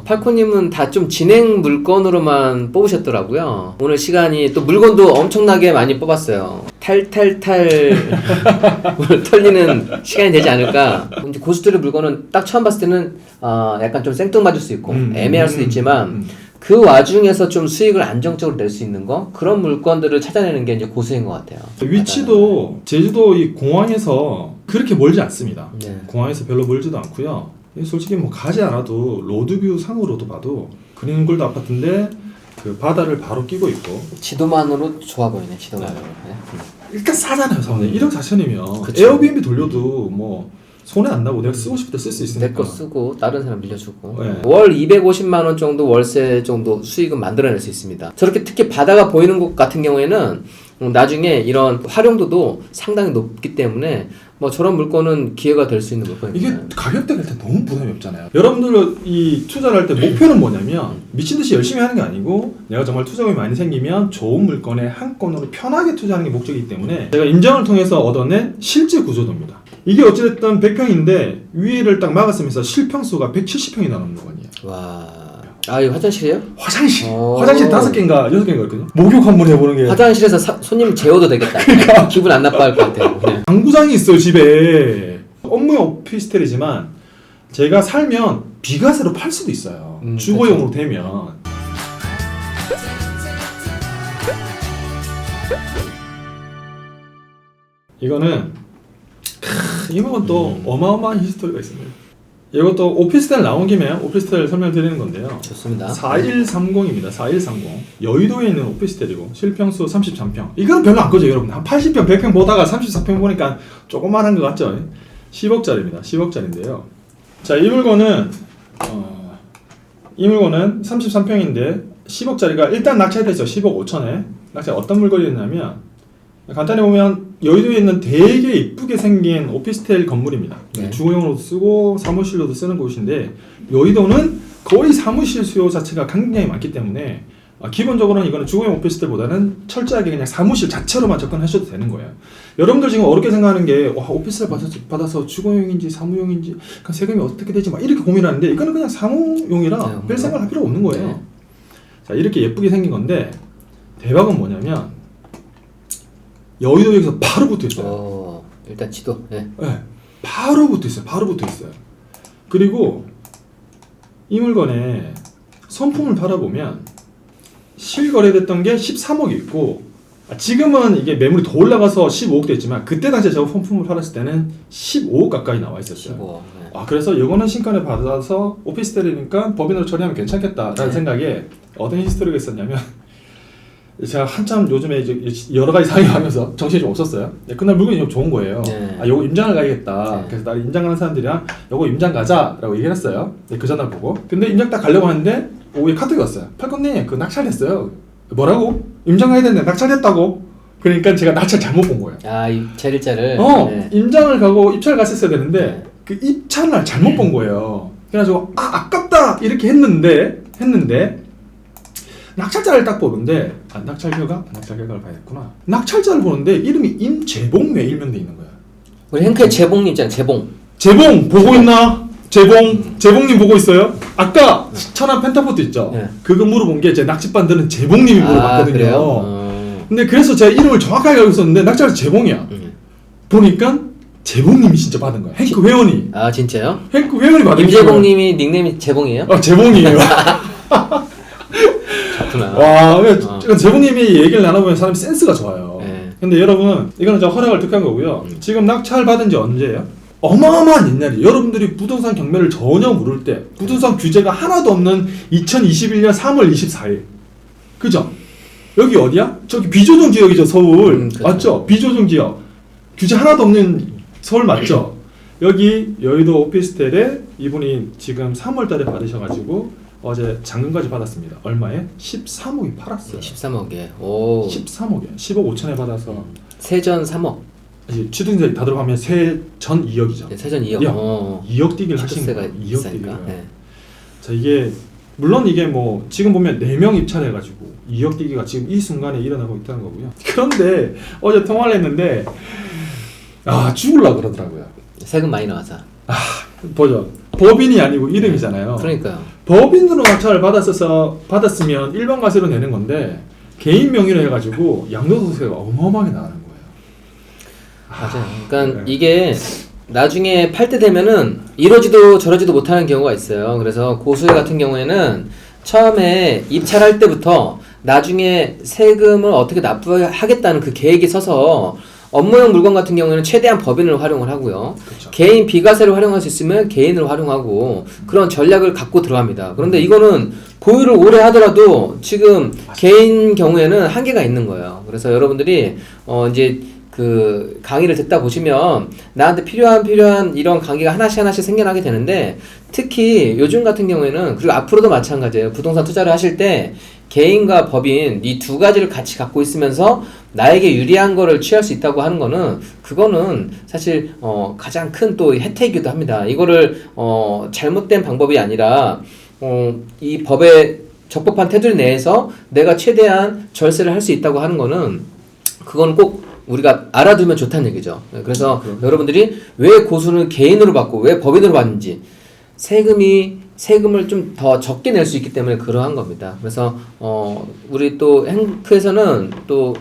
팔코님은 다 좀 진행 물건으로만 뽑으셨더라고요. 오늘 시간이 또 물건도 엄청나게 많이 뽑았어요. 탈탈탈 오늘 털리는 시간이 되지 않을까. 이제 고스톱의 물건은 딱 처음 봤을 때는 약간 좀 생뚱맞을 수 있고 애매할 수도 있지만 그 와중에서 좀 수익을 안정적으로 낼 수 있는 거, 그런 물건들을 찾아내는 게 이제 고수인 것 같아요. 위치도 제주도 이 공항에서 그렇게 멀지 않습니다. 네. 공항에서 별로 멀지도 않고요. 솔직히 뭐 가지 않아도 로드뷰 상으로도 봐도 그린골드 아파트인데 그 바다를 바로 끼고 있고, 지도만으로 좋아 보이네. 지도만으로. 네. 일단 싸잖아요. 사원에 1억 4천이면 그쵸. 에어비앤비 돌려도 뭐 손해 안 나고 내가 쓰고 싶을 때 쓸 수 있으니까. 내 거 쓰고 다른 사람 빌려주고. 네. 월 250만 원 정도 월세 정도 수익은 만들어낼 수 있습니다. 저렇게 특히 바다가 보이는 곳 같은 경우에는 나중에 이런 활용도도 상당히 높기 때문에 뭐 저런 물건은 기회가 될 수 있는 물건입니다. 이게 가격대가 일단 너무 부담이 없잖아요. 여러분들 이 투자를 할 때 목표는 뭐냐면 미친 듯이 열심히 하는 게 아니고 내가 정말 투자금이 많이 생기면 좋은 물건에 한 건으로 편하게 투자하는 게 목적이기 때문에 제가 임장을 통해서 얻어낸 실제 구조도입니다. 이게 어찌됐든 100평인데 위에를 딱 막았으면서 실평수가 170평이 나오는 물건이에요. 와, 이거 화장실이에요? 화장실! 오. 화장실 5개인가 6개인가 있거든요. 목욕 한번 해보는 게. 화장실에서 손님 재워도 되겠다. 그러니까. 기분 안 나빠할 것 같아요. 네. 당구장이 있어요 집에. 업무 오피스텔이지만 제가 살면 비과세로 팔 수도 있어요. 주거용으로 되면. 이거는 이건 또 어마어마한 히스토리가 있습니다. 이것도 오피스텔 나온 김에 오피스텔 설명드리는 건데요. 좋습니다. 4130입니다. 4130. 여의도에 있는 오피스텔이고 실평수 33평. 이거는 별로 안 커져요, 여러분. 한 80평, 100평 보다가 34평 보니까 조그만한 것 같죠? 10억짜리입니다. 10억짜리인데요. 자, 이 물건은 33평인데 10억짜리가 일단 낙찰돼 있어요. 10억 5천에. 낙찰 어떤 물건이었냐면 간단히 보면 여의도에 있는 되게 이쁘게 생긴 오피스텔 건물입니다. 네. 주거용으로도 쓰고 사무실로도 쓰는 곳인데 여의도는 거의 사무실 수요 자체가 굉장히 많기 때문에 기본적으로는 이거는 주거용 오피스텔보다는 철저하게 그냥 사무실 자체로만 접근하셔도 되는 거예요. 여러분들 지금 어렵게 생각하는 게 오피스텔 받아서 주거용인지 사무용인지 세금이 어떻게 되지 막 이렇게 고민하는데 이거는 그냥 사무용이라 별 생각할 필요가 없는 거예요. 네. 자, 이렇게 예쁘게 생긴 건데 대박은 뭐냐면 여의도역에서 바로 붙어 있어요. 일단 지도. 네. 네, 바로 붙어 있어요. 바로 붙어 있어요. 그리고 이 물건에 선품을 팔아보면 실거래됐던 게 13억이 있고 지금은 이게 매물이 더 올라가서 15억 됐지만 그때 당시에 제가 선품을 팔았을 때는 15억 가까이 나와 있었어요. 15억. 네. 그래서 이거는 신가를 받아서 오피스텔이니까 법인으로 처리하면 괜찮겠다라는 생각에 어떤 히스토리가 있었냐면 제가 한참 요즘에 이제 여러 가지 상황이 하면서 정신이 좀 없었어요. 그날 물건이 좀 좋은 거예요. 네. 요거 임장을 가야겠다. 네. 그래서 나 임장 가는 사람들이랑 요거 임장 가자라고 얘기를 했어요. 그 전날 보고. 근데 임장 딱 가려고 하는데 오후에 카톡이 왔어요. 팔건님 그 낙찰됐어요. 뭐라고? 임장 가야 되는데 낙찰됐다고? 그러니까 제가 낙찰 잘못 본 거예요. 이 제일자를. 네. 임장을 가고 입찰을 갔었어야 되는데 네. 그 입찰날 잘못 본 거예요. 그래가지고 아깝다 이렇게 했는데 낙찰자를 딱 보는데 낙찰 결과를 봐야겠구나. 낙찰자를 보는데 이름이 임재봉 일명돼 있는 거야. 우리 행크의 재봉님 있잖아요. 재봉 보고 있나? 재봉님 보고 있어요? 아까 천안 펜타포트 있죠? 네. 그거 물어본 게 제 낙지반들은 재봉님이 물어봤거든요. 그래요? 근데 그래서 제가 이름을 정확하게 알고 있었는데 낙찰자 재봉이야. 보니까 재봉님이 진짜 받은 거야. 행크 회원이. 진짜요? 행크 회원이 받은 거야. 임재봉님이 닉네임이 재봉이에요? 재봉이에요. 좋구나. 재봉님이 얘기를 나눠보면 사람이 센스가 좋아요. 네. 근데 여러분 이거는 제가 허락을 득한 거고요. 지금 낙찰 받은 지 언제예요? 어마어마한 옛날이 여러분들이 부동산 경매를 전혀 모를 때 부동산 규제가 하나도 없는 2021년 3월 24일 그죠? 여기 어디야? 저기 비조정 지역이죠. 서울 그렇죠. 맞죠? 비조정 지역 규제 하나도 없는 서울 맞죠? 여기 여의도 오피스텔에 이분이 지금 3월 달에 받으셔가지고 어제 잔금까지 받았습니다. 얼마에? 13억이 팔았어요. 13억에. 오. 13억에 10억 5천에 받아서 세전 3억. 취득세 다 들어가면 세전 2억이죠. 네, 세전 2억. 2억 뛰기를 하신 취득세가 거예요. 2억 뛰기를. 비싸니까. 네. 자, 이게 물론 이게 뭐 지금 보면 4명 입찰해가지고 2억 뛰기가 지금 이 순간에 일어나고 있다는 거고요. 그런데 어제 통화를 했는데 죽으려고 그러더라고요. 세금 많이 나와서. 보죠. 법인이 아니고 이름이잖아요. 그러니까요. 법인으로 낙찰을 받았으면 일반 과세로 내는 건데 개인 명의로 해가지고 양도소득세가 어마어마하게 나가는 거예요. 맞아요. 그러니까 네. 이게 나중에 팔 때 되면은 이러지도 저러지도 못하는 경우가 있어요. 그래서 고수의 같은 경우에는 처음에 입찰할 때부터 나중에 세금을 어떻게 납부하겠다는 그 계획이 서서 업무용 물건 같은 경우에는 최대한 법인을 활용을 하고요. 그렇죠. 개인 비과세를 활용할 수 있으면 개인을 활용하고 그런 전략을 갖고 들어갑니다. 그런데 이거는 보유를 오래 하더라도 지금 개인 경우에는 한계가 있는 거예요. 그래서 여러분들이 이제 그 강의를 듣다 보시면 나한테 필요한 이런 관계가 하나씩 생겨나게 되는데 특히 요즘 같은 경우에는 그리고 앞으로도 마찬가지예요. 부동산 투자를 하실 때 개인과 법인 이 두 가지를 같이 갖고 있으면서 나에게 유리한 거를 취할 수 있다고 하는 거는 그거는 사실 가장 큰 또 혜택이기도 합니다. 이거를 잘못된 방법이 아니라 이 법의 적법한 테두리 내에서 내가 최대한 절세를 할 수 있다고 하는 거는 그건 꼭 우리가 알아두면 좋다는 얘기죠. 그래서 여러분들이 왜 고수는 개인으로 받고 왜 법인으로 받는지 세금을 좀 더 적게 낼 수 있기 때문에 그러한 겁니다. 그래서 우리 또 행크에서는 또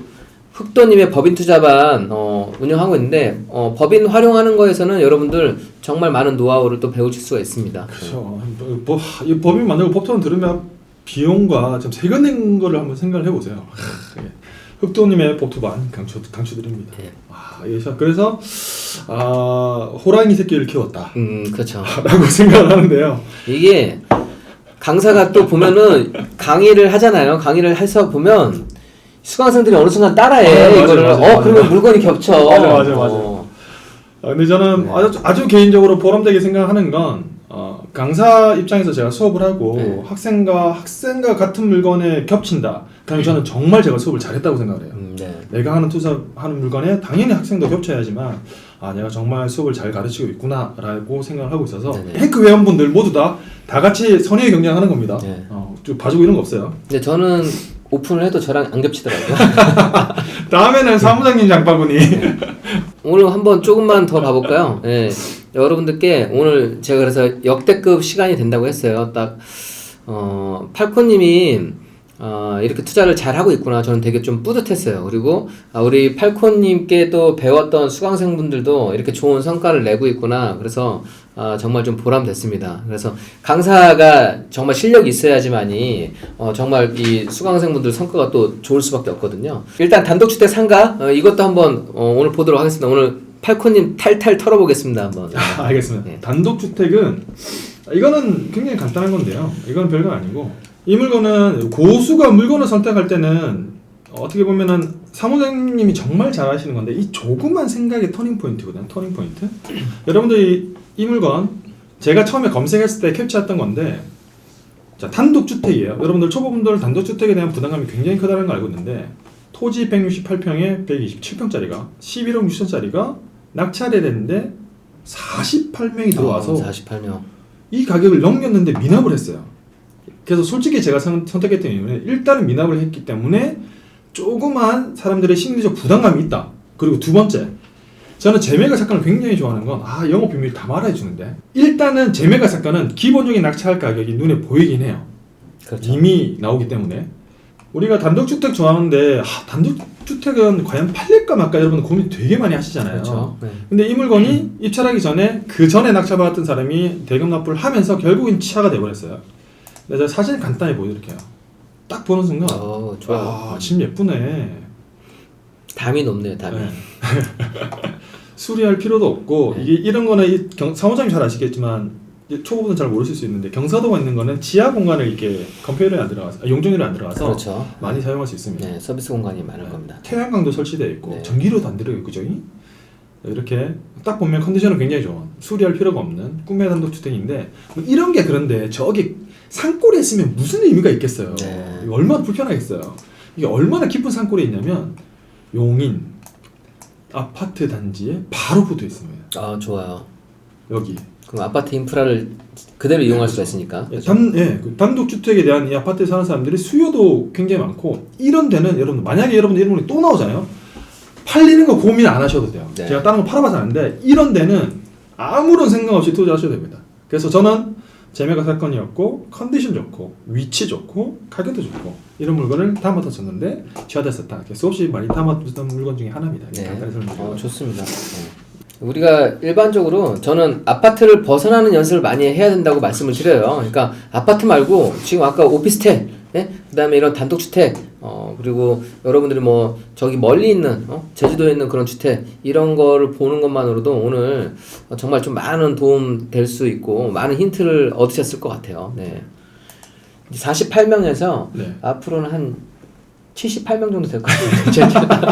흑도님의 법인 투자반 운영하고 있는데 법인 활용하는 거에서는 여러분들 정말 많은 노하우를 또 배우실 수가 있습니다. 그렇죠. 이 법인 만들고 법토론 들으면 비용과 좀 세금 낸 거를 한번 생각을 해보세요. 흑도님의 법토반 강추드립니다. 네. 그래서 호랑이 새끼를 키웠다. 그렇죠. 라고 생각을 하는데요. 이게 강사가 또 보면은 강의를 하잖아요. 강의를 해서 보면 수강생들이 어느 순간 따라해. 이거를 맞아. 그러면 물건이 겹쳐. 맞아. 근데 저는 네. 아주 개인적으로 보람되게 생각하는 건 강사 입장에서 제가 수업을 하고 네. 학생과 같은 물건에 겹친다. 그럼 저는 정말 제가 수업을 잘했다고 생각을 해요. 네. 내가 하는 물건에 당연히 학생도 겹쳐야지만 내가 정말 수업을 잘 가르치고 있구나라고 생각을 하고 있어서 네네. 행크 회원분들 모두 다 같이 선의의 경쟁하는 겁니다. 네. 좀 봐주고 이런 거 없어요. 근데 저는 오픈을 해도 저랑 안 겹치더라고요. 다음에는 사무장님 장바구니. 오늘 한번 조금만 더 가볼까요? 네. 여러분들께 오늘 제가 그래서 역대급 시간이 된다고 했어요. 딱 팔코님이 이렇게 투자를 잘 하고 있구나. 저는 되게 좀 뿌듯했어요. 그리고 우리 팔코님께 또 배웠던 수강생분들도 이렇게 좋은 성과를 내고 있구나. 그래서 정말 좀 보람됐습니다. 그래서 강사가 정말 실력이 있어야지만이 정말 이 수강생분들 성과가 또 좋을 수밖에 없거든요. 일단 단독주택 상가 이것도 한번 오늘 보도록 하겠습니다. 오늘 팔코님 탈탈 털어보겠습니다. 한번. 알겠습니다. 네. 단독주택은 이거는 굉장히 간단한 건데요. 이건 별거 아니고 이 물건은 고수가 물건을 선택할 때는 어떻게 보면은 사무장님이 정말 잘 하시는 건데 이 조그만 생각의 터닝 포인트거든요. 터닝 포인트. 여러분들이 이 물건 제가 처음에 검색했을 때 캡처했던 건데 자 단독주택이에요. 여러분들 초보분들 단독주택에 대한 부담감이 굉장히 크다는 걸 알고 있는데 토지 168평에 127평짜리가 11억 6천짜리가 낙찰이 됐는데 48명이 들어와서 48명. 이 가격을 넘겼는데 미납을 했어요. 그래서 솔직히 제가 선택했던 이유는 일단은 미납을 했기 때문에 조그만 사람들의 심리적 부담감이 있다. 그리고 두 번째, 저는 재매가 사건을 굉장히 좋아하는 건 영업 비밀 다 말해 주는데 일단은 재매가 사건은 기본적인 낙찰 가격이 눈에 보이긴 해요. 그렇죠. 이미 나오기 때문에 우리가 단독주택 좋아하는데 단독주택은 과연 팔릴까 말까 여러분 고민 되게 많이 하시잖아요. 그렇죠. 네. 근데 이 물건이 입찰하기 전에 그 전에 낙찰받았던 사람이 대금 납부를 하면서 결국엔 취하가 돼버렸어요. 근데 제가 사진 간단히 보여드릴게요. 딱 보는 순간 좋아요. 집 예쁘네. 담이 높네요. 담이. 네. 수리할 필요도 없고 네. 이게 이런 거는 사무장님 잘 아시겠지만 초보분은 잘 모르실 수 있는데 경사도가 있는 거는 지하 공간을 이렇게 컴퓨터에 안 들어가서 용적률이 안 들어가서 그렇죠. 많이 사용할 수 있습니다. 네, 서비스 공간이 많을 겁니다. 태양광도 설치되어 있고 네. 전기료도 안 들어가 있고 저기 이렇게 딱 보면 컨디션은 굉장히 좋은 수리할 필요가 없는 꿈의 단독주택인데 뭐 이런 게 그런데 저기 산골에 있으면 무슨 의미가 있겠어요. 네. 이거 얼마나 불편하겠어요. 이게 얼마나 깊은 산골에 있냐면 용인 아파트 단지에 바로 붙어 있습니다. 좋아요. 여기 그럼 아파트 인프라를 그대로 이용할 수가 있으니까. 그렇죠? 그 단독주택에 대한 이 아파트에 사는 사람들이 수요도 굉장히 많고 이런 데는 여러분 만약에 여러분들 이런 물건이 또 나오잖아요. 팔리는 거 고민 안 하셔도 돼요. 네. 제가 다른 거 팔아봐서 아는데 이런 데는 아무런 생각 없이 투자하셔도 됩니다. 그래서 저는 재매가 사건이었고 컨디션 좋고 위치 좋고 가격도 좋고 이런 물건을 담아서 줬는데 취하됐었다. 수없이 많이 담아두던 물건 중에 하나입니다. 네. 간단히 설명드리면. 좋습니다. 우리가 일반적으로 저는 아파트를 벗어나는 연습을 많이 해야 된다고 말씀을 드려요. 그러니까 아파트 말고 지금 아까 오피스텔, 예? 그다음에 이런 단독주택, 그리고 여러분들이 뭐 저기 멀리 있는 제주도에 있는 그런 주택 이런 거를 보는 것만으로도 오늘 정말 좀 많은 도움 될 수 있고 많은 힌트를 얻으셨을 것 같아요. 네. 48명에서 네. 앞으로는 한 78명 정도 될 것 같아요.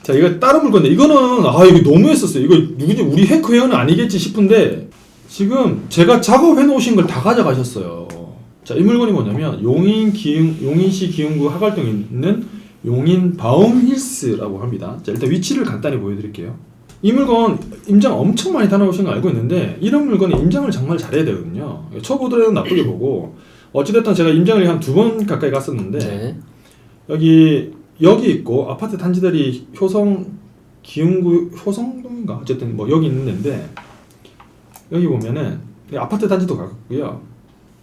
자, 이거 다른 물건인데 이거는 이거 너무했었어요. 이거 누구지? 우리 해커 회원은 아니겠지 싶은데 지금 제가 작업해 놓으신 걸 다 가져가셨어요. 자, 이 물건이 뭐냐면 용인시 기흥구 하갈동에 있는 용인 바움힐스라고 합니다. 자, 일단 위치를 간단히 보여드릴게요. 이 물건 임장 엄청 많이 다녀오신 거 알고 있는데 이런 물건은 임장을 정말 잘해야 되거든요. 초보들은 나쁘게 보고 어찌됐든 제가 임장을 한 2번 가까이 갔었는데 네. 여기 있고 아파트 단지들이 기흥구 효성동인가 어쨌든 뭐 여기 있는데 여기 보면은 아파트 단지도 가깝고요.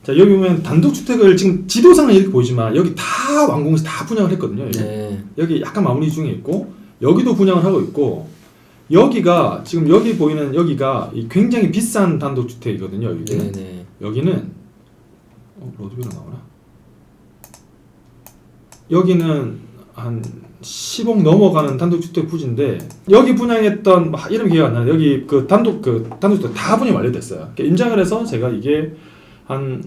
자, 여기 보면 단독주택을 지금 지도상은 이렇게 보이지만 여기 다 완공해서 다 분양을 했거든요. 여기 약간 마무리 중에 있고 여기도 분양을 하고 있고 여기가 지금 여기 보이는 여기가 굉장히 비싼 단독주택이거든요. 여기는 로드뷰로 나오나? 여기는 한 10억 넘어가는 단독주택 부지인데 여기 분양했던 이름 기억 안 나요. 여기 그 단독주택 다 분양 완료됐어요. 그러니까 임장을 해서 제가 이게 한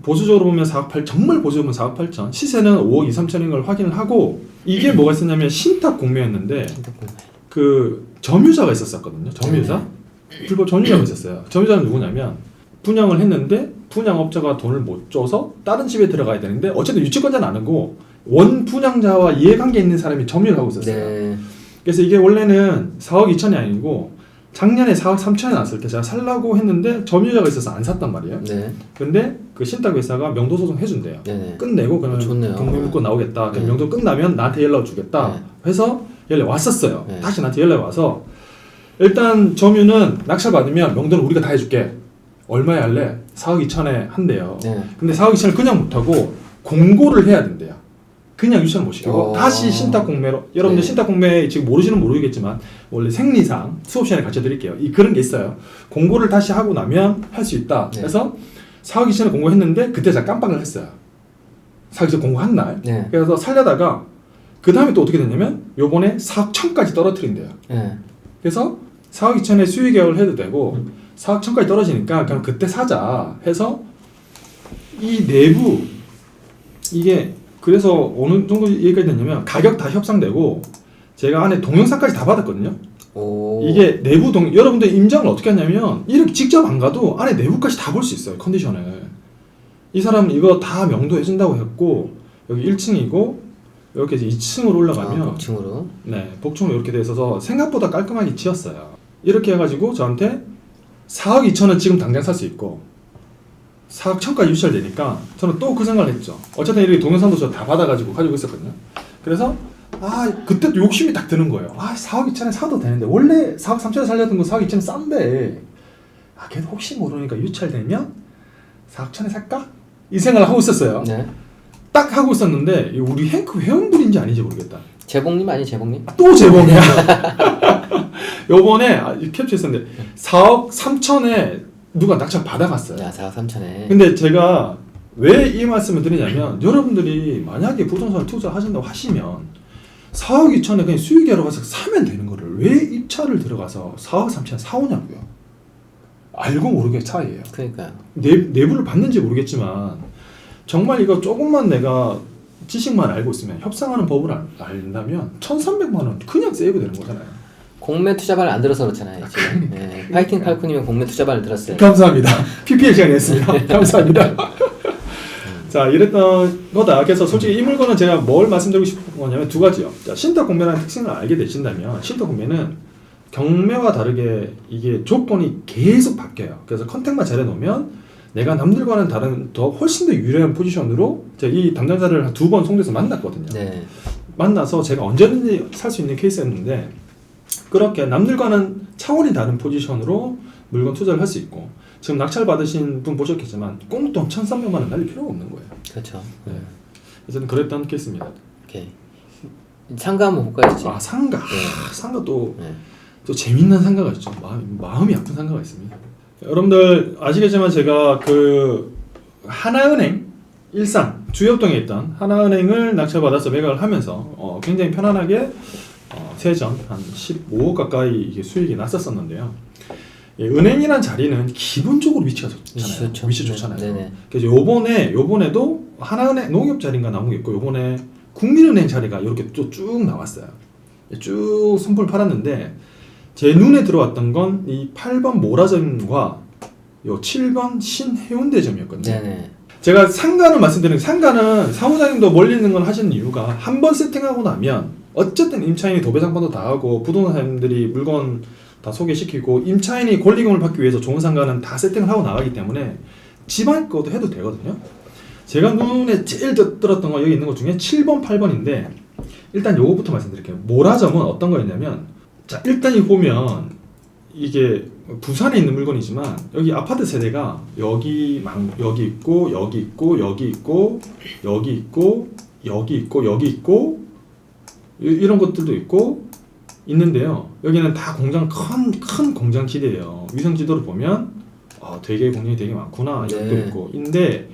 보수적으로 보면 4억 8천, 정말 보수적으로 보면 4억 8천, 시세는 5억 2, 3천인 걸 확인을 하고 이게 뭐가 있었냐면 신탁 공매였는데 그 점유자가 있었거든요. 점유자? 불법 점유자가 있었어요. 점유자는 누구냐면 분양을 했는데 분양업자가 돈을 못 줘서 다른 집에 들어가야 되는데 어쨌든 유치권자는 아니고 원 분양자와 이해관계 있는 사람이 점유를 하고 있었어요. 그래서 이게 원래는 4억 2천이 아니고 작년에 4억 3천에 났을 때 제가 살라고 했는데 점유자가 있어서 안 샀단 말이에요. 근데 그 신탁회사가 명도소송 해준대요. 끝내고 그러면 경매물권 나오겠다. 명도 끝나면 나한테 연락 주겠다. 해서 연락 왔었어요. 다시 나한테 연락 와서 일단 점유는 낙찰 받으면 명도는 우리가 다 해줄게. 얼마에 할래? 4억 2천에 한대요. 근데 4억 2천을 그냥 못하고 공고를 해야 된대요. 그냥 유치원 못 시키고 다시 신탁 공매로 여러분들 신탁 공매 지금 모르시는 모르겠지만 원래 생리상 수업 시간에 가르쳐 드릴게요. 그런 게 있어요. 공고를 다시 하고 나면 할 수 있다. 그래서 4억 2천에 공고했는데 그때 제가 깜빡을 했어요. 4억 2천 공고한 날. 그래서 살려다가 그 다음에 또 어떻게 됐냐면 요번에 4억 1천까지 떨어뜨린대요. 그래서 4억 2천에 수익 계약을 해도 되고 4억 1천까지 떨어지니까 그럼 그때 사자 해서 이 내부 이게 그래서 어느 정도 얘기까지 됐냐면 가격 다 협상되고 제가 안에 동영상까지 다 받았거든요. 이게 내부 여러분들 임장을 어떻게 하냐면 이렇게 직접 안 가도 안에 내부까지 다 볼 수 있어요. 컨디션을. 이 사람은 이거 다 명도 해준다고 했고 여기 1층이고 이렇게 이제 2층으로 올라가면 복층으로 복층으로 이렇게 돼 있어서 생각보다 깔끔하게 지었어요. 이렇게 해가지고 저한테 4억 2천은 지금 당장 살 수 있고 4억 1천까지 유찰되니까 저는 또 그 생각을 했죠. 어쨌든 이렇게 동영상도 저 다 받아가지고 가지고 있었거든요. 그래서 그때 또 욕심이 딱 드는 거예요. 4억 2천에 사도 되는데 원래 4억 3천에 살려던 거 4억 2천에 싼데 걔도 혹시 모르니까 유찰되면 4억 1천에 살까? 이 생각을 하고 있었어요. 딱 하고 있었는데 우리 행크 회원분인지 아닌지 모르겠다. 재봉님 아니 재봉님? 또 재봉이야. 요번에 캡처했었는데 4억 3천에 누가 낙찰 받아갔어요. 4억 3천에. 근데 제가 왜 이 말씀을 드리냐면 여러분들이 만약에 부동산을 투자하신다고 하시면 4억 2천에 그냥 수익계로 가서 사면 되는 거를 왜 입찰을 들어가서 4억 3천에 사오냐고요. 알고 모르게 차이예요. 그러니까요. 내부를 봤는지 모르겠지만 정말 이거 조금만 내가 지식만 알고 있으면 협상하는 법을 알다면 1,300만 원 그냥 세이브 되는 거잖아요. 공매 투자반을 안 들어서 그렇잖아요. 지금. 파이팅 팔코님은 공매 투자반을 들었어요. 감사합니다. PPL 시간이었습니다. 감사합니다. 자, 이랬던 거다. 그래서 솔직히 이 물건은 제가 뭘 말씀드리고 싶은 거냐면 두 가지요. 자, 신탁 공매라는 특징을 알게 되신다면 신탁 공매는 경매와 다르게 이게 조건이 계속 바뀌어요. 그래서 컨택만 잘해놓으면 내가 남들과는 다른 더 훨씬 더 유리한 포지션으로 제가 이 담당자를 한 2번 송도에서 만났거든요. 만나서 제가 언제든지 살 수 있는 케이스였는데 그렇게 남들과는 차원이 다른 포지션으로 물건 투자를 할 수 있고 지금 낙찰 받으신 분 보셨겠지만 꽁돈 1,300만 원 날릴 필요가 없는 거예요. 그렇죠. 네. 저는 그랬던 케이스입니다. 오케이. 상가 한번 볼까요? 아 상가. 네. 상가 또 네. 재밌는 상가가 있죠. 마음이 아픈 상가가 있습니다. 여러분들 아시겠지만 제가 그 하나은행 일산 주엽동에 있던 하나은행을 낙찰받아서 매각을 하면서 굉장히 편안하게 세전 한 15억 가까이 이게 수익이 났었었는데요. 예, 은행이란 자리는 기본적으로 위치가 좋잖아요. 좋죠. 위치 좋잖아요. 네네. 그래서 요번에도 하나은행 농협 자리인가 나온 게 있고 요번에 국민은행 자리가 이렇게 쭉 나왔어요. 쭉 순풀 팔았는데 제 눈에 들어왔던 건 이 8번 모라점과 요 7번 신해운대점이었거든요. 네네. 제가 상가는 말씀드리는 게 상가는 사무장님도 멀리 있는 걸 하시는 이유가 한 번 세팅하고 나면 어쨌든 임차인이 도배상판도 다 하고 부동산사님들이 물건 다 소개시키고 임차인이 권리금을 받기 위해서 좋은 상가는 다 세팅을 하고 나가기 때문에 지방 것도 해도 되거든요. 제가 눈에 제일 들었던 거 여기 있는 것 중에 7번, 8번인데 일단 요거부터 말씀드릴게요. 모라점은 어떤 거였냐면 자 일단 이 보면 이게 부산에 있는 물건이지만 여기 아파트 세대가 여기 있고 여기 있고 여기 있고 여기 있고 여기 있고 여기 있고 이런 것들도 있고 있는데요. 여기는 다 공장 큰 공장 지대예요. 위성 지도를 보면 되게 공장이 되게 많구나 이것도 네. 있고 인데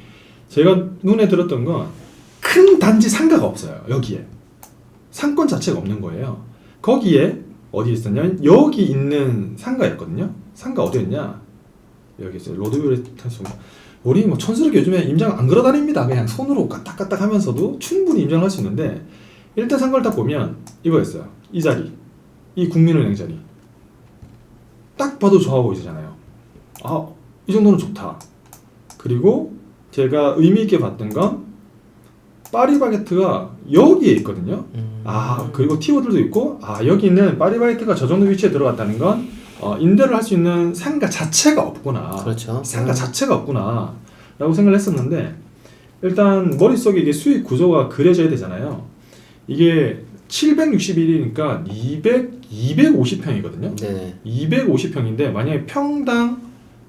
제가 눈에 들었던 건 큰 단지 상가가 없어요. 여기에 상권 자체가 없는 거예요. 거기에 어디 있었냐면 여기 있는 상가였거든요. 상가 어디였냐? 여기 있어요. 로드뷰레 탄소. 우리 뭐 촌스럽게 요즘에 임장 안 걸어다닙니다. 그냥 손으로 까딱까딱 하면서도 충분히 임장을 할 수 있는데 일단 상가를 딱 보면 이거였어요. 이 자리, 이 국민은행 자리. 딱 봐도 좋아 보이잖아요. 이 정도는 좋다. 그리고 제가 의미 있게 봤던 건 파리바게트가 여기에 있거든요. 그리고 티오들도 있고 여기 있는 파리바게트가 저 정도 위치에 들어갔다는 건 임대를 할 수 있는 상가 자체가 없구나. 그렇죠. 상가 자체가 없구나 라고 생각을 했었는데 일단 머릿속에 이게 수익 구조가 그려져야 되잖아요. 이게 761이니까 250평이거든요. 네. 250평인데 만약에 평당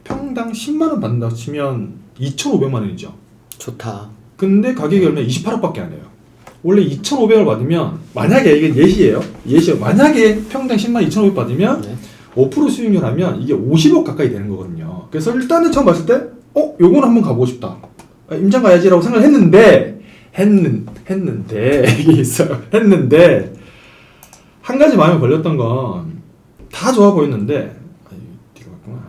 10만원 받는다고 치면 2,500만 원이죠. 좋다. 근데 가격이 얼마 28억밖에 안 해요. 원래 2,500을 받으면 만약에 이게 예시예요. 만약에 평당 10만 2,500 받으면 네. 5% 수익률 하면 이게 50억 가까이 되는 거거든요. 그래서 일단은 처음 봤을 때 요건 한번 가보고 싶다. 임장 가야지라고 생각을 했는데 이게 있어요. 했는데 한 가지 마음에 걸렸던 건 다 좋아 보였는데 뒤로 갔구나.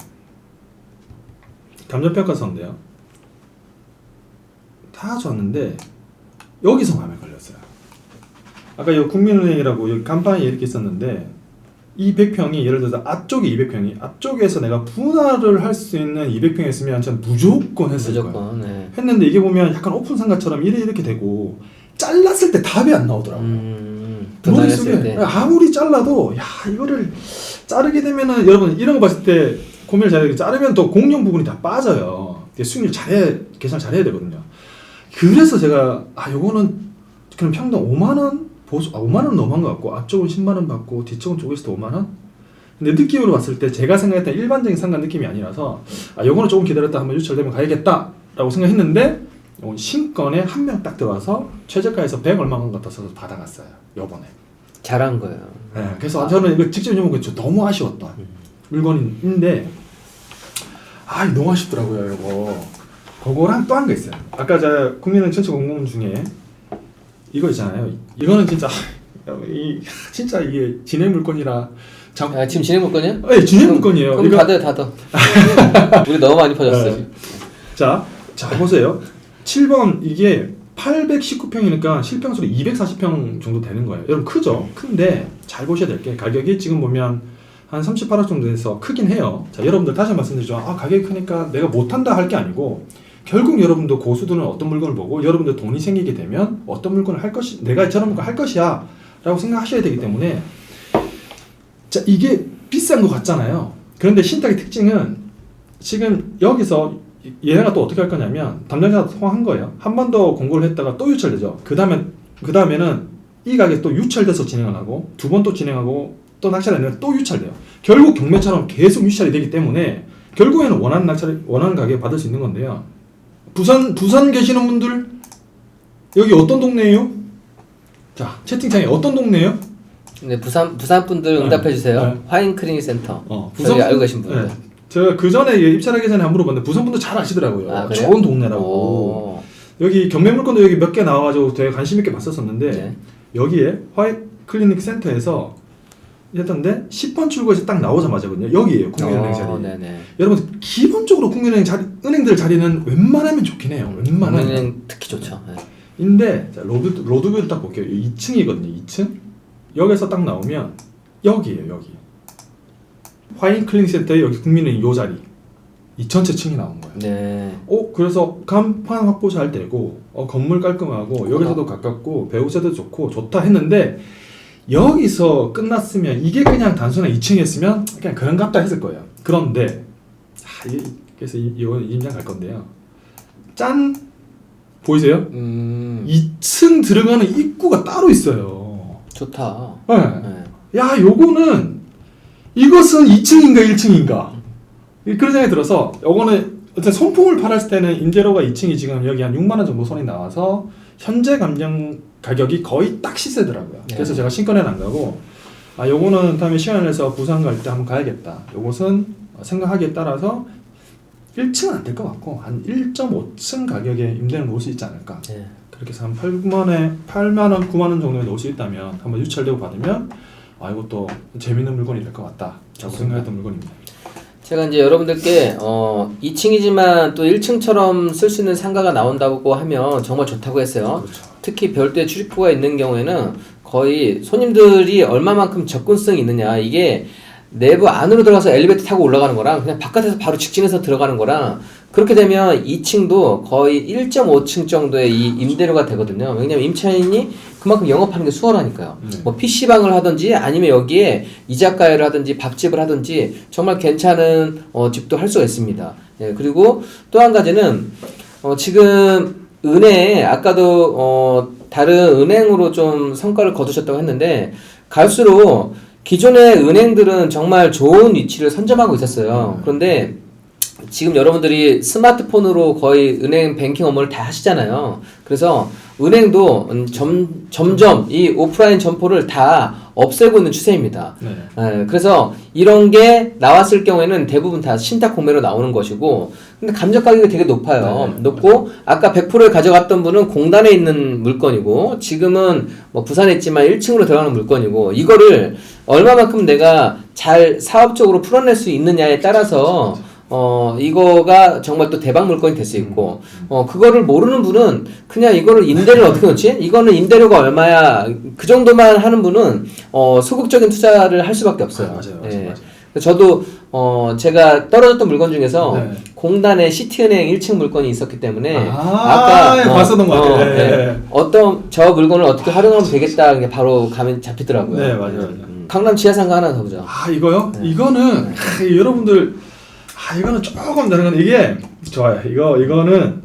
감정평가서인데요. 다 좋았는데 여기서 마음에 걸렸어요. 아까 이 국민은행이라고 여기 간판이 이렇게 있었는데 이 100평이 예를 들어서 앞쪽이 200평이 앞쪽에서 내가 분할을 할 수 있는 200평이었으면 전 무조건 했을 거예요. 무조건. 네. 했는데 이게 보면 약간 오픈 상가처럼 이렇게 되고 잘랐을 때 답이 안 나오더라고요. 분할했을 때. 아무리 잘라도 이거를 자르게 되면은 여러분 이런 거 봤을 때 고민을 잘해야 자르면 또 공용 부분이 다 빠져요. 수익률 계산 잘해야 되거든요. 그래서 제가 요거는 그럼 평당 5만원 보수 5만원 넘은 것 같고 앞쪽은 10만원 받고 뒤쪽은 쪽에서도 5만원? 근데 느낌으로 봤을 때 제가 생각했던 일반적인 상가 느낌이 아니라서 요거는 조금 기다렸다 한번 유찰되면 가야겠다 라고 생각했는데 신건에 한 명 딱 들어와서 최저가에서 100 얼마만 갖다 써서 받아갔어요. 요번에 잘한 거예요. 네, 그래서 저는 이거 직접 읽어보고 너무 아쉬웠던 물건인데 너무 아쉽더라고요. 이거 그거랑 또 한 거 있어요. 아까 제가 국민은행 전체 공무원 중에 이거 있잖아요. 이거는 진짜 진짜 이게 진행 물건이라 지금 진행 물건이야? 네, 진행 물건이에요. 그럼 닫아. 우리 너무 많이 퍼졌어. 네. 자 보세요. 7번 이게 819평이니까 실평수로 240평 정도 되는 거예요. 여러분 크죠? 큰데 잘 보셔야 될 게 가격이 지금 보면 한 38억 정도 돼서 크긴 해요. 자 여러분들 다시 한 번 말씀드리죠. 가격이 크니까 내가 못한다 할 게 아니고 결국 여러분도 고수들은 어떤 물건을 보고 여러분들 돈이 생기게 되면 어떤 물건을 할 것이 내가 저런 물건 할 것이야 라고 생각하셔야 되기 때문에 자 이게 비싼 것 같잖아요. 그런데 신탁의 특징은 지금 여기서 얘네가 또 어떻게 할 거냐면 담당자가 통화한 거예요. 한 번 더 공고를 했다가 또 유찰되죠. 그 다음에는 이 가격이 또 유찰돼서 진행을 하고 두 번 또 진행하고 또 낙찰이 아니라 또 유찰돼요. 결국 경매처럼 계속 유찰이 되기 때문에 결국에는 원하는 가격에 받을 수 있는 건데요. 부산 계시는 분들 여기 어떤 동네예요? 자, 채팅창에 어떤 동네예요? 네, 부산 분들 응답해 주세요. 네. 화인 클리닉 센터. 부산 저희 알고 계신 분들. 네. 제가 그 전에 입찰하기 전에 한 물어봤는데 부산 분들 잘 아시더라고요. 아, 그래요? 좋은 동네라고. 여기 경매 물건도 여기 몇 개 나와가지고 되게 관심 있게 봤었었는데 네. 여기에 화인 클리닉 센터에서 했던데 10번 출구에서 딱 나오자마자거든요. 여기에요, 국민은행 자리. 네네. 여러분 기본적으로 국민은행 자리, 은행들 자리는 웬만하면 좋긴 해요. 웬만하면. 국민은행 특히 좋죠. 네. 인데 자, 로드뷰를 딱 볼게요. 2층이거든요. 2층. 여기서 딱 나오면 여기에요. 여기. 화인 클리닉 센터에 여기 국민은행 요 자리. 이 전체 층이 나온 거예요. 네. 그래서 간판 확보 잘 되고 건물 깔끔하고 여기서도 가깝고 배우자도 좋고 좋다 했는데 여기서 끝났으면 이게 그냥 단순한 2층이었으면 그냥 그런갑다 했을 거예요. 그런데 그래서 이거 임장 갈 건데요. 짠 보이세요? 2층 들어가는 입구가 따로 있어요. 좋다. 네. 네. 야, 요거는 이것은 2층인가 1층인가 그런 생각이 들어서 요거는 어쨌든 손품을 팔았을 때는 임대료가 2층이 지금 여기 한 6만 원 정도 손이 나와서 현재 감정 가격이 거의 딱 시세더라고요. 네. 그래서 제가 신권에는 안 가고 요거는 다음에 시간을 내서 부산 갈 때 한번 가야겠다. 요것은 생각하기에 따라서 1층은 안 될 것 같고 한 1.5층 가격에 임대를 놓을 수 있지 않을까. 네. 그렇게 해서 한 8만 원, 9만 원 정도에 놓을 수 있다면 한번 유찰되고 받으면 이것도 재밌는 물건이 될 것 같다. 라고 생각했던 물건입니다. 제가 이제 여러분들께 2층이지만 또 1층처럼 쓸 수 있는 상가가 나온다고 하면 정말 좋다고 했어요. 그렇죠. 특히 별도의 출입구가 있는 경우에는 거의 손님들이 얼마만큼 접근성이 있느냐, 이게 내부 안으로 들어가서 엘리베이터 타고 올라가는 거랑 그냥 바깥에서 바로 직진해서 들어가는 거랑 그렇게 되면 2층도 거의 1.5층 정도의 이 임대료가 되거든요. 왜냐면 임차인이 그만큼 영업하는 게 수월하니까요. 네. 뭐 PC방을 하든지 아니면 여기에 이자카야를 하든지 밥집을 하든지 정말 괜찮은 집도 할 수가 있습니다. 예, 그리고 또 한 가지는 지금 은행 아까도 다른 은행으로 좀 성과를 거두셨다고 했는데 갈수록 기존의 은행들은 정말 좋은 위치를 선점하고 있었어요. 그런데 지금 여러분들이 스마트폰으로 거의 은행 뱅킹 업무를 다 하시잖아요. 그래서 은행도 점점 이 오프라인 점포를 다 없애고 있는 추세입니다. 네. 그래서 이런 게 나왔을 경우에는 대부분 다 신탁 공매로 나오는 것이고, 근데 감정 가격이 되게 높아요. 네. 높고 아까 100%를 가져갔던 분은 공단에 있는 물건이고 지금은 뭐 부산에 있지만 1층으로 들어가는 물건이고, 이거를 얼마만큼 내가 잘 사업적으로 풀어낼 수 있느냐에 따라서 이거가 정말 또 대박 물건이 될 수 있고, 그거를 모르는 분은 그냥 이거를 임대를 어떻게 놓지? 이거는 임대료가 얼마야? 그 정도만 하는 분은 소극적인 투자를 할 수밖에 없어요. 맞아요. 저도 제가 떨어졌던 물건 중에서 네. 공단에 시티은행 1층 물건이 있었기 때문에 봤었던 것 같아요. 네. 어떤 저 물건을 어떻게 활용하면 되겠다, 그게 바로 감이 잡히더라고요. 네, 맞아요. 강남 지하상가 하나 더 보자. 이거요? 네. 이거는 여러분들 이거는 조금 다른 건 이게 좋아요. 이거는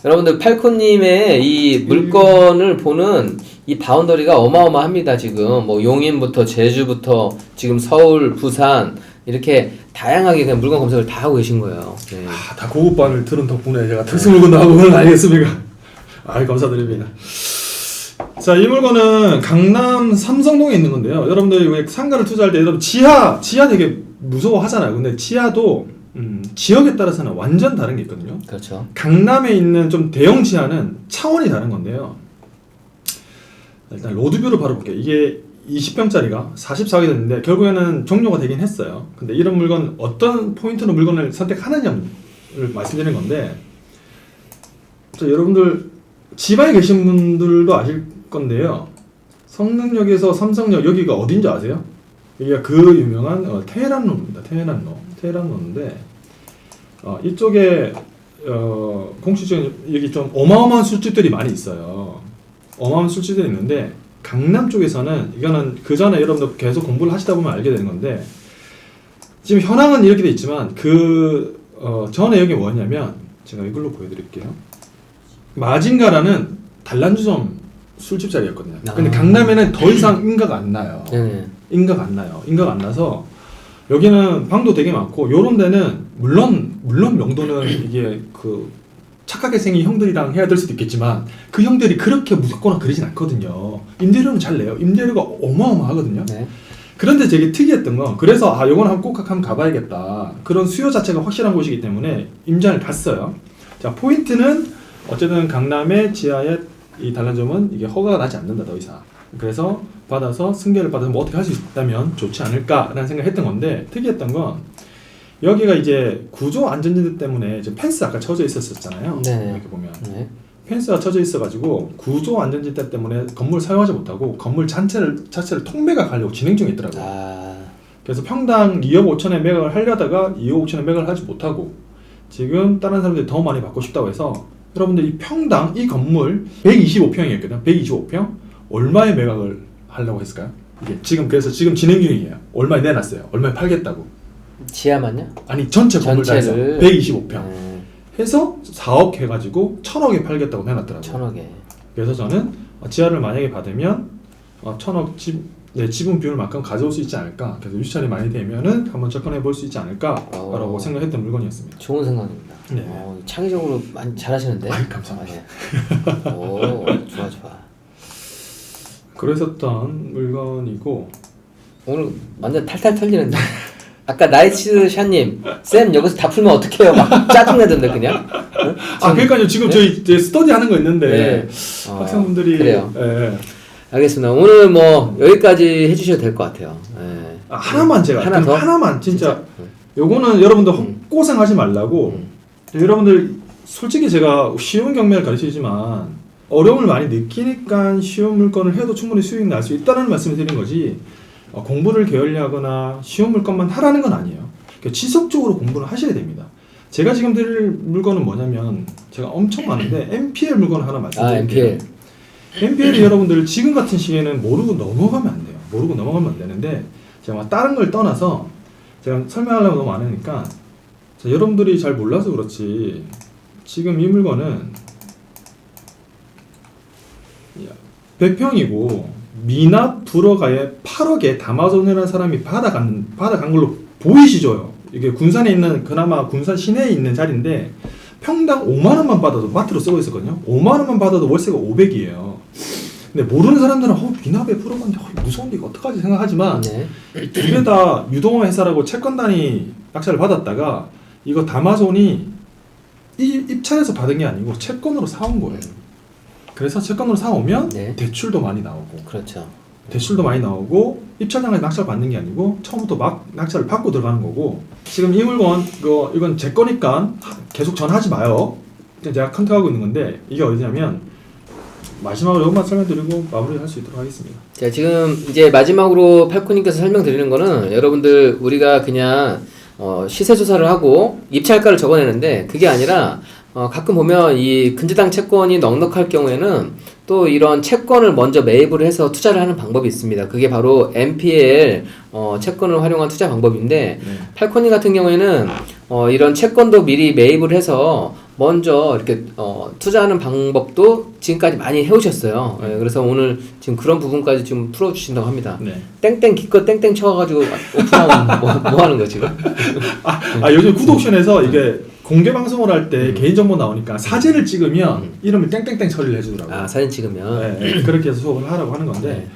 여러분들 팔코님의 이 물건을 보는 이 바운더리가 어마어마합니다. 지금 뭐 용인부터 제주부터 지금 서울, 부산 이렇게 다양하게 그냥 물건 검색을 다 하고 계신 거예요. 네. 다 고급반을 들은 덕분에 제가 특수 물건도 하고 그런 거 아니겠습니까? 감사드립니다. 자, 이 물건은 강남 삼성동에 있는 건데요. 여러분들이 왜 상가를 투자할 때 여러분 지하 되게 무서워하잖아요. 근데 지하도 지역에 따라서는 완전 다른 게 있거든요. 그렇죠. 강남에 있는 좀 대형 지하는 차원이 다른 건데요. 일단 로드뷰를 바로 볼게요. 이게 20평짜리가 44억이 됐는데 결국에는 종료가 되긴 했어요. 근데 이런 물건 어떤 포인트로 물건을 선택하느냐를 말씀드리는 건데, 자, 여러분들 지방에 계신 분들도 아실 건데요. 성능역에서 삼성역 여기가 어딘지 아세요? 여기가 그 유명한 테헤란로입니다. 테헤란로인데 이쪽에 공식적인 여기 좀 어마어마한 술집들이 많이 있어요. 어마어마한 술집들이 있는데 강남 쪽에서는 이거는 그 전에 여러분들 계속 공부를 하시다 보면 알게 되는 건데, 지금 현황은 이렇게 돼 있지만 그 전에 여기 뭐였냐면 제가 이걸로 보여드릴게요. 마징가라는 단란주점 술집 자리였거든요. 아. 근데 강남에는 더 이상 인가가 안 나요. 네네. 인가가 안 나요. 인가가 안 나서 여기는 방도 되게 많고 요런 데는 물론 명도는 이게 그 착하게 생긴 형들이랑 해야 될 수도 있겠지만 그 형들이 그렇게 무섭거나 그러진 않거든요. 임대료는 잘 내요. 임대료가 어마어마하거든요. 네. 그런데 되게 특이했던 건 그래서 요건 꼭 한번 가봐야겠다. 그런 수요 자체가 확실한 곳이기 때문에 임장을 갔어요. 자, 포인트는 어쨌든 강남의 지하에 이 단란점은 이게 허가가 나지 않는다 더 이상. 그래서 받아서 승계를 받아서 뭐 어떻게 할 수 있다면 좋지 않을까라는 생각을 했던 건데 특이했던 건 여기가 이제 구조 안전지대 때문에 이제 펜스 아까 쳐져 있었잖아요. 네. 이렇게 보면 네. 펜스가 쳐져 있어가지고 구조 안전지대 때문에 건물 사용하지 못하고 건물 자체를 통매각하려고 진행 중에 있더라고요. 아. 그래서 평당 2억 5천에 매각을 하려다가 2억 5천에 매각을 하지 못하고 지금 다른 사람들이 더 많이 받고 싶다고 해서 여러분들 이 평당 이 건물 125평이었거든요. 125평 얼마에 매각을 하려고 했을까요? 이게 그래서 지금 진행 중이에요. 얼마에 내놨어요. 얼마에 팔겠다고. 지하만요? 아니 전체 건물 다 해서 전체를. 125평 네. 해서 4억 해가지고 1,000억에 팔겠다고 내놨더라고요. 1,000억에. 그래서 저는 지하를 만약에 받으면 1,000억 지분 비율만큼 가져올 수 있지 않을까. 그래서 유치원이 많이 되면은 한번 접근해 볼 수 있지 않을까라고 생각했던 물건이었습니다. 좋은 생각입니다. 네. 창의적으로 많이 잘하시는데. 아이, 감사합니다. 네. 오, 좋아. 그랬었던 물건이고 오늘 완전 탈탈 털리는데. 아까 나이츠 샷님, 쌤 여기서 다 풀면 어떡해요? 막 짜증내던데 그냥. 응? 그러니까요. 지금 네? 저희 이제 스터디 하는 거 있는데 네. 학생분들이 그래요. 예. 알겠습니다. 오늘 뭐 여기까지 해주셔도 될 것 같아요. 예. 하나만 제가 하나 더? 하나만 진짜 응. 요거는 여러분들 고생하지 말라고 음. 여러분들 솔직히 제가 쉬운 경매를 가르치지만 어려움을 많이 느끼니까 쉬운 물건을 해도 충분히 수익 날 수 있다는 말씀을 드린 거지 공부를 게을리하거나 쉬운 물건만 하라는 건 아니에요. 그러니까 지속적으로 공부를 하셔야 됩니다. 제가 지금 드릴 물건은 뭐냐면 제가 엄청 많은데 MPL 물건을 하나 말씀드릴게요. MPL이 여러분들 지금 같은 시기에는 모르고 넘어가면 안 돼요. 모르고 넘어가면 안 되는데 제가 막 다른 걸 떠나서 제가 설명하려면 너무 많으니까 여러분들이 잘 몰라서 그렇지 지금 이 물건은 100평이고 미납 불허가에 8억에 다마존이라는 사람이 받아간 걸로 보이시죠? 이게 군산에 있는 그나마 군산 시내에 있는 자리인데 평당 5만 원만 받아도 마트로 쓰고 있었거든요. 5만 원만 받아도 월세가 500이에요. 근데 모르는 사람들은 미납에 불허가인데 무서운데 이거 어떡하지 생각하지만 네. 두 개 다 유동화 회사라고 채권단이 낙찰을 받았다가 이거 다마존이 입찰해서 받은 게 아니고 채권으로 사온 거예요. 그래서 채권으로 사오면 네. 대출도 많이 나오고 그렇죠. 대출도 많이 나오고 입찰장에 낙찰 받는 게 아니고 처음부터 막 낙찰을 받고 들어가는 거고 지금 이 물건 이건 제 거니까 계속 전하지 마요. 제가 컨택하고 있는 건데 이게 어디냐면 마지막으로 이것만 설명드리고 마무리할 수 있도록 하겠습니다. 자, 지금 이제 마지막으로 팔코님께서 설명드리는 거는 여러분들 우리가 그냥 시세 조사를 하고 입찰가를 적어내는데 그게 아니라 가끔 보면 이 근저당 채권이 넉넉할 경우에는 또 이런 채권을 먼저 매입을 해서 투자를 하는 방법이 있습니다. 그게 바로 MPL 채권을 활용한 투자 방법인데 네. 팔코님 같은 경우에는 이런 채권도 미리 매입을 해서 먼저 이렇게 투자하는 방법도 지금까지 많이 해오셨어요. 예, 그래서 오늘 지금 그런 부분까지 좀 풀어주신다고 합니다. 네. 땡땡 기껏 땡땡 쳐가지고 오픈하면 뭐 하는 거 지금? 요즘 구독션에서 이게 공개 방송을 할 때 개인정보 나오니까 사진을 찍으면 이름을 땡땡땡 처리를 해주더라고요. 아, 사진 찍으면. 네, 그렇게 해서 수업을 하라고 하는 건데 네.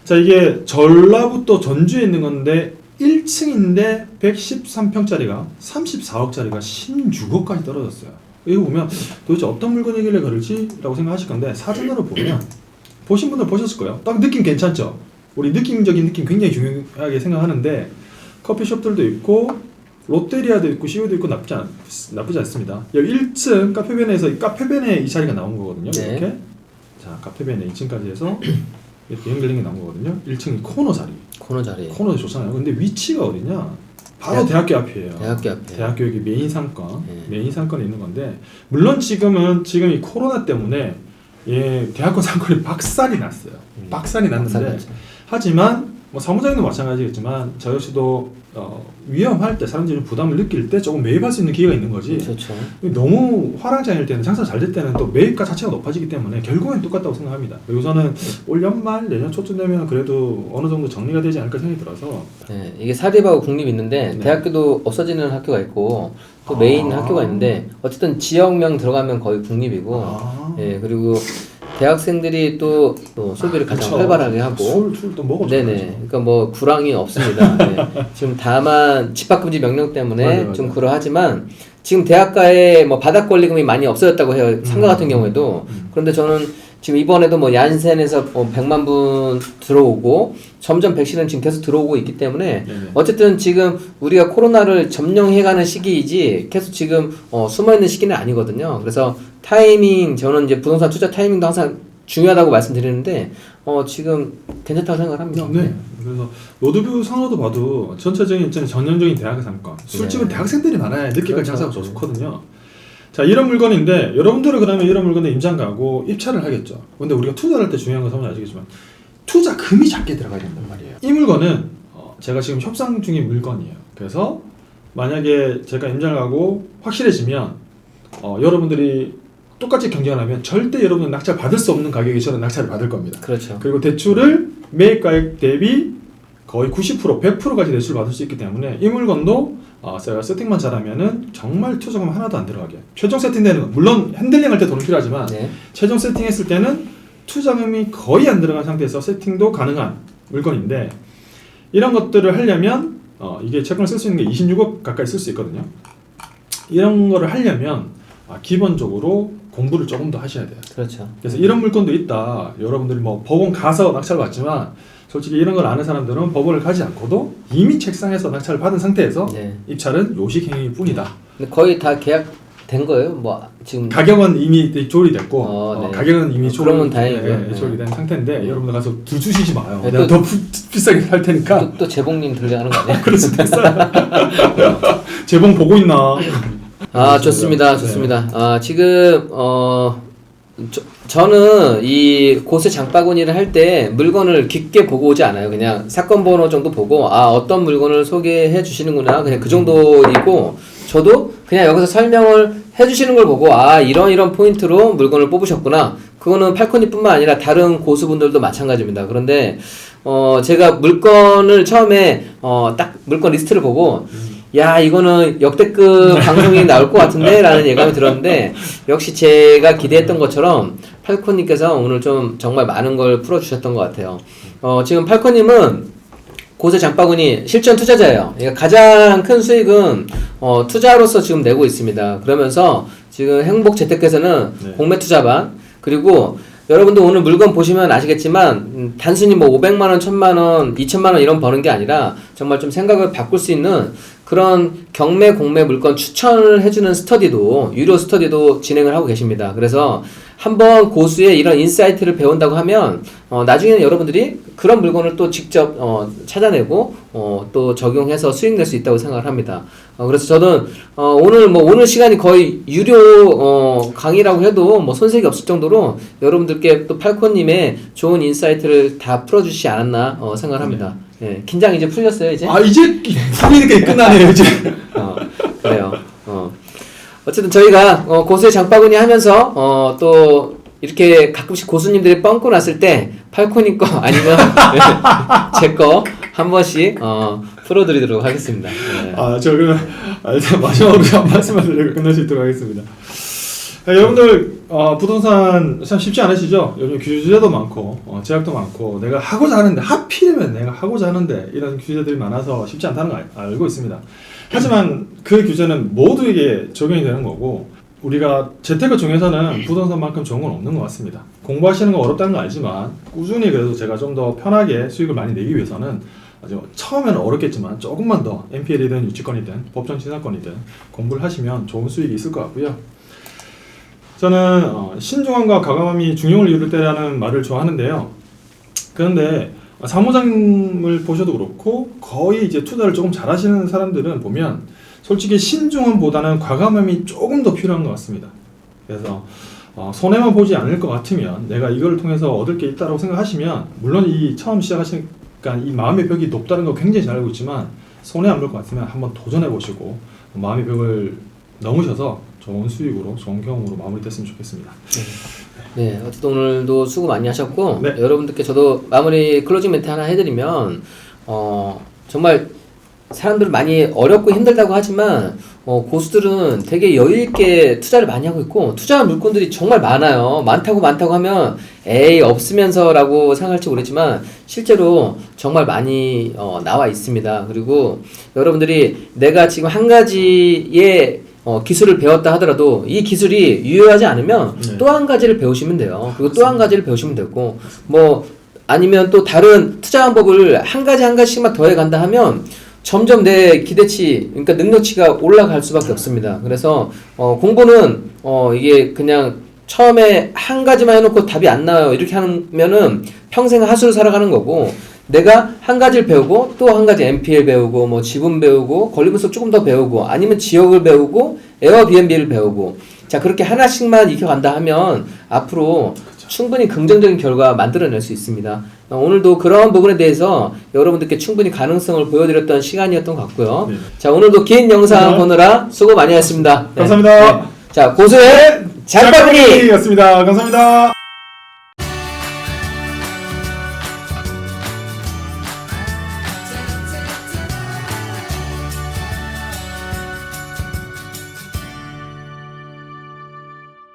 자 이게 전라북도 전주에 있는 건데 1층인데 113평짜리가 34억짜리가 16억까지 떨어졌어요. 이거 보면 도대체 어떤 물건이길래 그럴지 라고 생각하실 건데 사진으로 보면 보신 분들 보셨을 거예요. 딱 느낌 괜찮죠? 우리 느낌적인 느낌 굉장히 중요하게 생각하는데 커피숍들도 있고 롯데리아도 있고 CU도 있고 나쁘지 않습니다. 여기 1층 카페벤에서 카페벤에 이 자리가 나온 거거든요. 네. 이렇게 자 카페벤에 2층까지 해서 이렇게 연결된 게 나온 거거든요. 1층 코너 자리. 코너 자리. 코너도 좋잖아요. 근데 위치가 어디냐? 바로 대학교 앞이에요. 대학교 앞에. 대학교 여기 메인 상권, 네. 메인 상권에 있는 건데 물론 지금 이 코로나 때문에 대학교 상권이 박살이 났어요. 박살이 났는데 박살났죠. 하지만 뭐 사무장님도 마찬가지겠지만 저 역시도 위험할 때 사람들이 좀 부담을 느낄 때 조금 매입할 수 있는 기회가 있는 거지. 그렇죠. 너무 화랑장일 때는 장사 잘 될 때는 또 매입가 자체가 높아지기 때문에 결국엔 똑같다고 생각합니다. 그리고 저는 올 연말 내년 초쯤 되면 그래도 어느 정도 정리가 되지 않을까 생각이 들어서 네, 이게 사립하고 국립 있는데 네. 대학교도 없어지는 학교가 있고 또 메인 학교가 있는데 어쨌든 지역명 들어가면 거의 국립이고 예, 그리고 대학생들이 또 소비를 가장 그쵸. 활발하게 하고 술도 먹어줘야죠. 네네. 그러니까 뭐 구랑이 없습니다. 네. 지금 다만 집합금지 명령 때문에 맞아요. 좀 그러하지만 지금 대학가에 뭐 바닥 권리금이 많이 없어졌다고 해요. 상가 같은 경우에도. 그런데 저는 지금 이번에도 뭐 얀센에서 100만 분 들어오고 점점 백신은 지금 계속 들어오고 있기 때문에 네네. 어쨌든 지금 우리가 코로나를 점령해가는 시기이지 계속 지금 숨어있는 시기는 아니거든요. 그래서 타이밍, 저는 이제 부동산 투자 타이밍도 항상 중요하다고 말씀드리는데 지금 괜찮다고 생각합니다. 네. 그래서 로드뷰 상호도 봐도 전체적인 전형적인 대학의 상권. 술집은 네. 대학생들이 많아야 늦게까지 그렇죠. 장사가 더 좋거든요. 자, 이런 물건인데 여러분들은 그러면 이런 물건에 임장 가고 입찰을 하겠죠. 근데 우리가 투자를 할 때 중요한 건 사모님 아시겠지만 투자금이 작게 들어가야 된단 말이에요. 이 물건은 제가 지금 협상 중인 물건이에요. 그래서 만약에 제가 임장을 가고 확실해지면 여러분들이 똑같이 경쟁을 하면 절대 여러분은 낙찰 받을 수 없는 가격에 저는 낙찰을 받을 겁니다. 그렇죠. 그리고 대출을 매입가액 대비 거의 90%, 100%까지 대출 받을 수 있기 때문에 이 물건도 제가 세팅만 잘하면은 정말 투자금 하나도 안 들어가게. 최종 세팅되는 건 물론 핸들링 할 때 돈이 필요하지만 네. 최종 세팅했을 때는 투자금이 거의 안 들어간 상태에서 세팅도 가능한 물건인데 이런 것들을 하려면 이게 채권을 쓸 수 있는 게 26억 가까이 쓸 수 있거든요. 이런 거를 하려면 기본적으로 공부를 조금 더 하셔야 돼요. 그렇죠. 그래서 이런 물건도 있다. 여러분들이 뭐 법원 가서 낙찰을 받지만 솔직히 이런 걸 아는 사람들은 법원을 가지 않고도 이미 책상에서 낙찰을 받은 상태에서 네. 입찰은 요식행위일 뿐이다. 근데 거의 다 계약된 거예요? 뭐 지금 가격은 이미 조율됐고 네. 가격은 이미 그러면 다행이고요. 네. 조율된 상태인데 여러분들 가서 둘 주시지 마요. 네, 내가 더 비싸게 할 테니까. 또 재봉님 들려가는 거 아니에요? 그럴 수도 있어요. 재봉 보고 있나? 좋습니다. 좋습니다. 지금 저는 이 고세 장바구니를 할 때 물건을 깊게 보고 오지 않아요. 그냥 사건 번호 정도 보고 어떤 물건을 소개해 주시는구나 그냥 그 정도이고 저도 그냥 여기서 설명을 해 주시는 걸 보고 이런 포인트로 물건을 뽑으셨구나. 그거는 팔코니뿐만 아니라 다른 고수분들도 마찬가지입니다. 그런데 제가 물건을 처음에 딱 물건 리스트를 보고 야 이거는 역대급 방송이 나올 것 같은데 라는 예감이 들었는데 역시 제가 기대했던 것처럼 팔코님께서 오늘 좀 정말 많은 걸 풀어주셨던 것 같아요. 지금 팔코님은 고세 장바구니 실전 투자자예요. 그러니까 가장 큰 수익은 투자로서 지금 내고 있습니다. 그러면서 지금 행복재테크에서는 네. 공매 투자반 그리고 여러분도 오늘 물건 보시면 아시겠지만 단순히 뭐 500만원, 1000만원, 2000만원 이런 버는 게 아니라 정말 좀 생각을 바꿀 수 있는 그런 경매, 공매 물건 추천을 해주는 스터디도 유료 스터디도 진행을 하고 계십니다. 그래서 한번 고수의 이런 인사이트를 배운다고 하면 나중에는 여러분들이 그런 물건을 또 직접 찾아내고 또 적용해서 수익 낼 수 있다고 생각을 합니다. 그래서 저는 오늘 시간이 거의 유료 강의라고 해도 뭐 손색이 없을 정도로 여러분들께 또 팔코님의 좋은 인사이트를 다 풀어주시지 않았나 생각을 합니다. 네, 긴장 이제 풀렸어요 이제? 이제 풀리니까 끝나네요 이제. 그래요. 어쨌든 저희가 고수의 장바구니 하면서 또 이렇게 가끔씩 고수님들이 뻥고 났을 때 팔코님 거 아니면 제 거 한 번씩 풀어드리도록 하겠습니다. 네. 저 그러면 일단 마지막으로 한 말씀만 드리고 끝낼 수 있도록 하겠습니다. 여러분들 부동산 참 쉽지 않으시죠? 요즘 규제도 많고 제약도 많고 내가 하고자 하는데 하필이면 내가 하고자 하는데 이런 규제들이 많아서 쉽지 않다는 걸 알고 있습니다. 하지만 그 규제는 모두에게 적용이 되는 거고 우리가 재테크 중에서는 부동산만큼 좋은 건 없는 것 같습니다. 공부하시는 거 어렵다는 거 알지만 꾸준히 그래도 제가 좀 더 편하게 수익을 많이 내기 위해서는 아주 처음에는 어렵겠지만 조금만 더 NPL이든 유치권이든 법정 신사권이든 공부를 하시면 좋은 수익이 있을 것 같고요. 저는 신중함과 과감함이 중용을 이룰 때라는 말을 좋아하는데요. 그런데 사무장을 보셔도 그렇고 거의 이제 투자를 조금 잘하시는 사람들은 보면 솔직히 신중함보다는 과감함이 조금 더 필요한 것 같습니다. 그래서 손해만 보지 않을 것 같으면 내가 이걸 통해서 얻을 게 있다고 생각하시면 물론 이 처음 시작하신 그러니까 이 마음의 벽이 높다는 거 굉장히 잘 알고 있지만 손에 안 볼 것 같으면 한번 도전해 보시고 마음의 벽을 넘으셔서 좋은 수익으로 좋은 경험으로 마무리됐으면 좋겠습니다. 네, 어쨌든 오늘도 수고 많이 하셨고 네. 여러분들께 저도 마무리 클로징 멘트 하나 해드리면 정말 사람들은 많이 어렵고 힘들다고 하지만 고수들은 되게 여유있게 투자를 많이 하고 있고 투자한 물건들이 정말 많아요. 많다고 하면 에이 없으면서 라고 생각할지 모르지만 실제로 정말 많이 나와 있습니다. 그리고 여러분들이 내가 지금 한 가지의 기술을 배웠다 하더라도 이 기술이 유효하지 않으면 네. 또 한 가지를 배우시면 돼요. 그리고 또 한 가지를 배우시면 되고 뭐 아니면 또 다른 투자 방법을 한 가지씩만 더해 간다 하면 점점 내 기대치, 그러니까 능력치가 올라갈 수밖에 없습니다. 그래서 공부는 이게 그냥 처음에 한 가지만 해놓고 답이 안 나와요. 이렇게 하면은 평생 하수를 살아가는 거고 내가 한 가지를 배우고 또 한 가지 MPL 배우고 뭐 지분 배우고 권리분석 조금 더 배우고 아니면 지역을 배우고 에어비앤비를 배우고 자 그렇게 하나씩만 익혀간다 하면 앞으로 충분히 긍정적인 결과 만들어낼 수 있습니다. 오늘도 그런 부분에 대해서 여러분들께 충분히 가능성을 보여드렸던 시간이었던 것 같고요. 네. 자 오늘도 긴 영상 네. 보느라 수고 많이 하셨습니다. 네. 감사합니다. 자 고수의 장바구니 였습니다. 감사합니다.